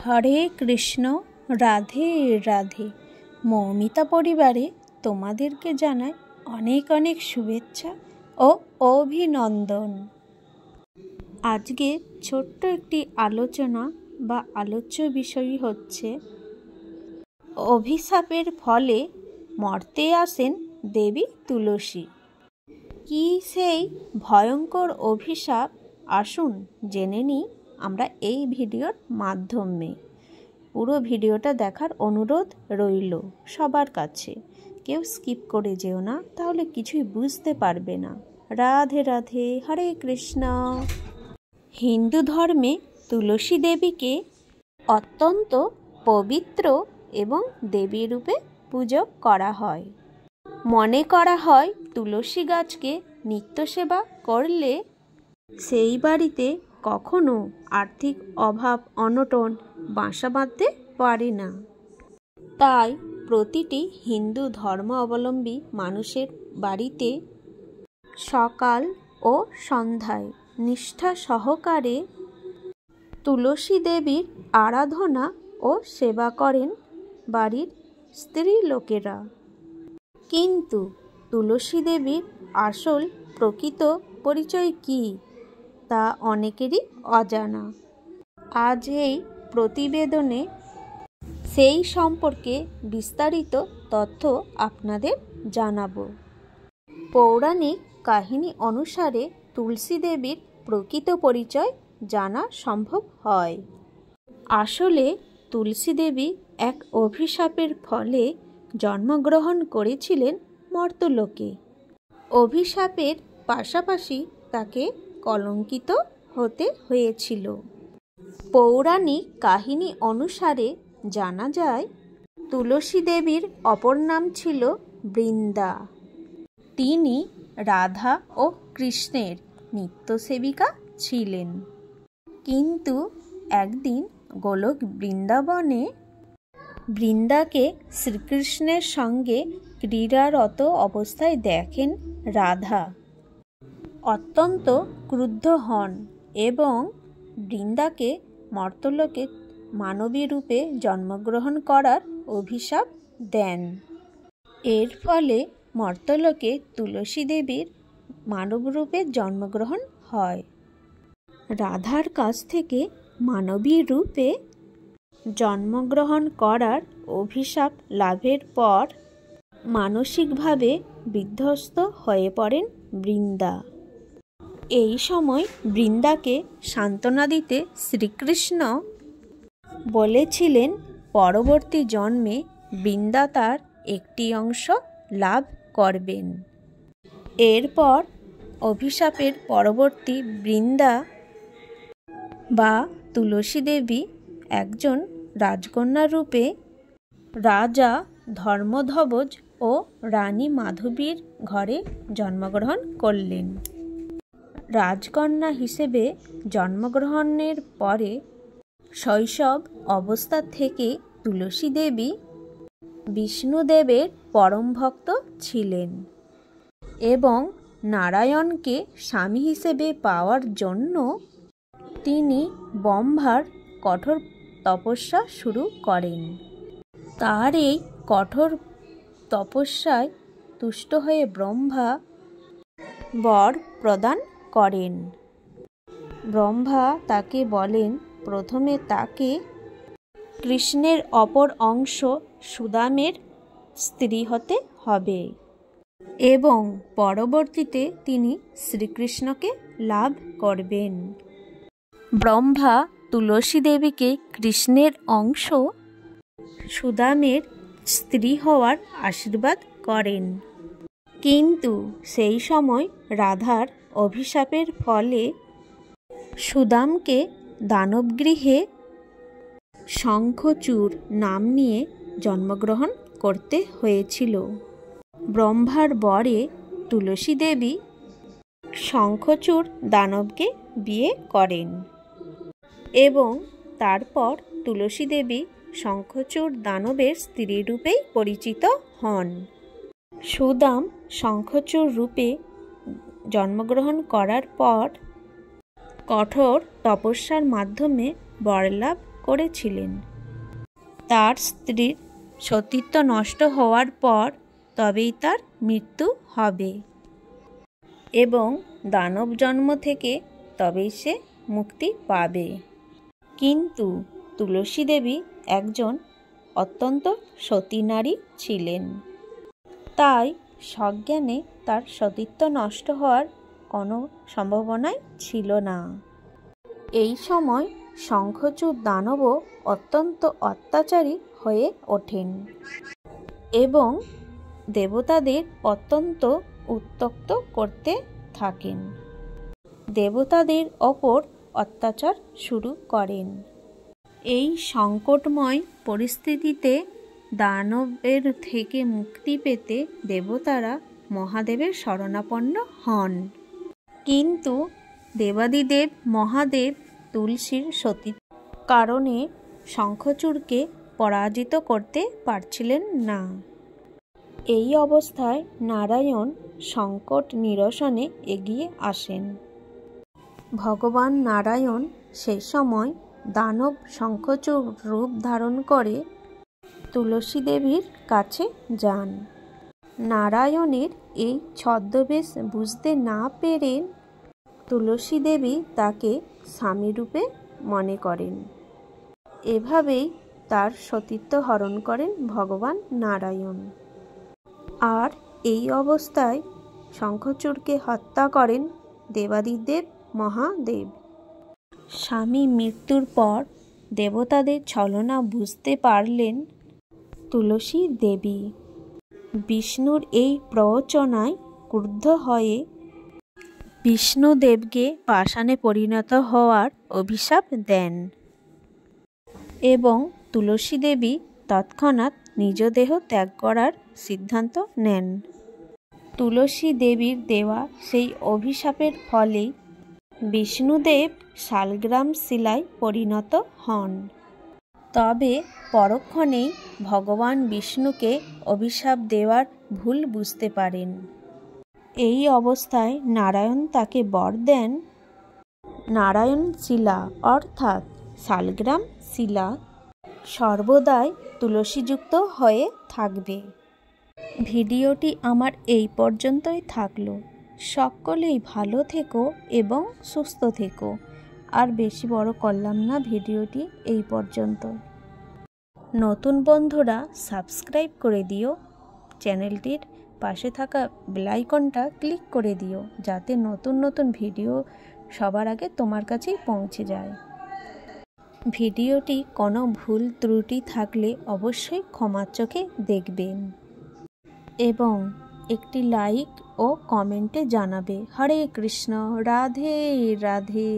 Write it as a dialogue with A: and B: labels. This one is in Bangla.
A: হরে কৃষ্ণ, রাধে রাধে। মৌমিতা পরিবারে তোমাদেরকে জানাই অনেক অনেক শুভেচ্ছা ও অভিনন্দন। আজকে ছোট্ট একটি আলোচনা বা আলোচ্য বিষয় হচ্ছে অভিশাপের ফলে মর্তে আসেন দেবী তুলসী। কি সেই ভয়ঙ্কর অভিশাপ, আসুন জেনে নিই আমরা এই ভিডিওর মাধ্যমে। পুরো ভিডিওটা দেখার অনুরোধ রইল সবার কাছে, কেউ স্কিপ করে যেও না, তাহলে কিছুই বুঝতে পারবে না। রাধে রাধে, হরে কৃষ্ণ। হিন্দু ধর্মে তুলসী দেবীকে অত্যন্ত পবিত্র এবং দেবী রূপে পুজো করা হয়। মনে করা হয় তুলসী গাছকে নিত্য সেবা করলে সেই বাড়িতে কখনো আর্থিক অভাব অনটন বাসা বাঁধতে পারে না। তাই প্রতিটি হিন্দু ধর্ম অবলম্বী মানুষের বাড়িতে সকাল ও সন্ধ্যায় নিষ্ঠা সহকারে তুলসী দেবীর আরাধনা ও সেবা করেন বাড়ির স্ত্রী লোকেরা। কিন্তু তুলসী দেবীর আসল প্রকৃত পরিচয় কী তা অনেকেরই অজানা। আজ এই প্রতিবেদনে সেই সম্পর্কে বিস্তারিত তথ্য আপনাদের জানাবো। পৌরাণিক কাহিনী অনুসারে তুলসী দেবীর প্রকৃত পরিচয় জানা সম্ভব হয়। আসলে তুলসী দেবী এক অভিশাপের ফলে জন্মগ্রহণ করেছিলেন মর্তলোকে। অভিশাপের পাশাপাশি তাকে কলঙ্কিত হতে হয়েছিল। পৌরাণিক কাহিনী অনুসারে জানা যায় তুলসী দেবীর অপর নাম ছিল বৃন্দা। তিনি রাধা ও কৃষ্ণের নিত্য সেবিকা ছিলেন। কিন্তু একদিন গোলক বৃন্দাবনে বৃন্দাকে শ্রীকৃষ্ণের সঙ্গে ক্রীড়ারত অবস্থায় দেখেন রাধা। অত্যন্ত ক্রুদ্ধ হন এবং বৃন্দাকে মর্তলোকে মানবী রূপে জন্মগ্রহণ করার অভিশাপ দেন। এর ফলে মর্তলোকে তুলসী দেবীর মানবরূপে জন্মগ্রহণ হয়। রাধার কাছ থেকে মানবী রূপে জন্মগ্রহণ করার অভিশাপ লাভের পর মানসিকভাবে বিধ্বস্ত হয়ে পড়েন বৃন্দা। এই সময় বৃন্দাকে সান্ত্বনা দিতে শ্রীকৃষ্ণ বলেছিলেন পরবর্তী জন্মে বৃন্দা তার একটি অংশ লাভ করবেন। এরপর অভিশাপের পরবর্তী বৃন্দা বা তুলসী দেবী একজন রাজকন্যা রূপে রাজা ধর্মধ্বজ ও রানী মাধবীর ঘরে জন্মগ্রহণ করলেন। রাজকন্যা হিসেবে জন্মগ্রহণের পরে শৈশব অবস্থা থেকে তুলসী দেবী বিষ্ণুদেবের পরম ভক্ত ছিলেন এবং নারায়ণকে স্বামী হিসেবে পাওয়ার জন্য তিনি ব্রহ্মার কঠোর তপস্যা শুরু করেন। তার এই কঠোর তপস্যায় তুষ্ট হয়ে ব্রহ্মা বর প্রদান করেন। ব্রহ্মা তাকে বলেন প্রথমে তাকে কৃষ্ণের অপর অংশ সুদামের স্ত্রী হতে হবে এবং পরবর্তীতে তিনি শ্রীকৃষ্ণকে লাভ করবেন। ব্রহ্মা তুলসী দেবীকে কৃষ্ণের অংশ সুদামের স্ত্রী হওয়ার আশীর্বাদ করেন। কিন্তু সেই সময় রাধার অভিশাপের ফলে সুদামকে দানবগৃহে শঙ্খচূড় নাম নিয়ে জন্মগ্রহণ করতে হয়েছিল। ব্রহ্মার বরে তুলসী দেবী শঙ্খচূড় দানবকে বিয়ে করেন এবং তারপর তুলসী দেবী শঙ্খচূড় দানবের স্ত্রী রূপেই পরিচিত হন। সুদাম শঙ্খচূড় রূপে জন্মগ্রহণ করার পর কঠোর তপস্যার মাধ্যমে বরলাভ করেছিলেন। তার স্ত্রীর সতীত্ব নষ্ট হওয়ার পর তবেই তার মৃত্যু হবে এবং দানব জন্ম থেকে তবেই সে মুক্তি পাবে। কিন্তু তুলসী দেবী একজন অত্যন্ত সতী নারী ছিলেন, তাই সজ্ঞানে তার সতীত্ব নষ্ট হওয়ার কোনো সম্ভাবনাই ছিল না। এই সময় শঙ্খচূড় দানবও অত্যন্ত অত্যাচারী হয়ে ওঠেন এবং দেবতাদের অত্যন্ত উত্ত্যক্ত করতে থাকেন। দেবতাদের ওপর অত্যাচার শুরু করেন। এই সংকটময় পরিস্থিতিতে দানবের থেকে মুক্তি পেতে দেবতারা মহাদেবের শরণাপন্ন হন। কিন্তু দেবাদিদেব মহাদেব তুলসীর সতীত্বের কারণে শঙ্খচূড়কে পরাজিত করতে পারছিলেন না। এই অবস্থায় নারায়ণ সংকট নিরসনে এগিয়ে আসেন। ভগবান নারায়ণ সেই সময় দানব শঙ্খচূড় রূপ ধারণ করে তুলসী দেবীর কাছে যান। নারায়ণের এই ছদ্মবেশ বুঝতে না পেরে তুলসী দেবী তাকে স্বামীরূপে মনে করেন। এভাবেই তার সতীত্ব হরণ করেন ভগবান নারায়ণ। আর এই অবস্থায় শঙ্খচূড়কে হত্যা করেন দেবাদিদেব মহাদেব। স্বামী মৃত্যুর পর দেবতাদের ছলনা বুঝতে পারলেন তুলসী দেবী। বিষ্ণুর এই প্ররোচনায় ক্রুদ্ধ হয়ে বিষ্ণুদেবকে পাষাণে পরিণত হওয়ার অভিশাপ দেন এবং তুলসী দেবী তৎক্ষণাৎ নিজ দেহ ত্যাগ করার সিদ্ধান্ত নেন। তুলসী দেবীর দেওয়া সেই অভিশাপের ফলেই বিষ্ণুদেব শালগ্রাম শিলায় পরিণত হন। তবে পরক্ষণেই ভগবান বিষ্ণুকে অভিশাপ দেওয়ার ভুল বুঝতে পারেন। এই অবস্থায় নারায়ণ তাকে বর দেন, নারায়ণ শিলা অর্থাৎ শালগ্রাম শিলা সর্বদাই তুলসীযুক্ত হয়ে থাকবে। ভিডিওটি আমার এই পর্যন্তই থাকলো। সকলেই ভালো থেকো এবং সুস্থ থেকো। আর বেশি বড় করলাম না ভিডিওটি, এই পর্যন্ত। নতুন বন্ধুরা সাবস্ক্রাইব করে দিও, চ্যানেলটির পাশে থাকা বেল আইকনটা ক্লিক করে দিও, যাতে নতুন নতুন ভিডিও সবার আগে তোমার কাছেই পৌঁছে যায়। ভিডিওটি কোনো ভুল ত্রুটি থাকলে অবশ্যই ক্ষমার চোখে দেখবেন এবং একটি লাইক ও কমেন্টে জানাবে। হরে কৃষ্ণ, রাধে রাধে।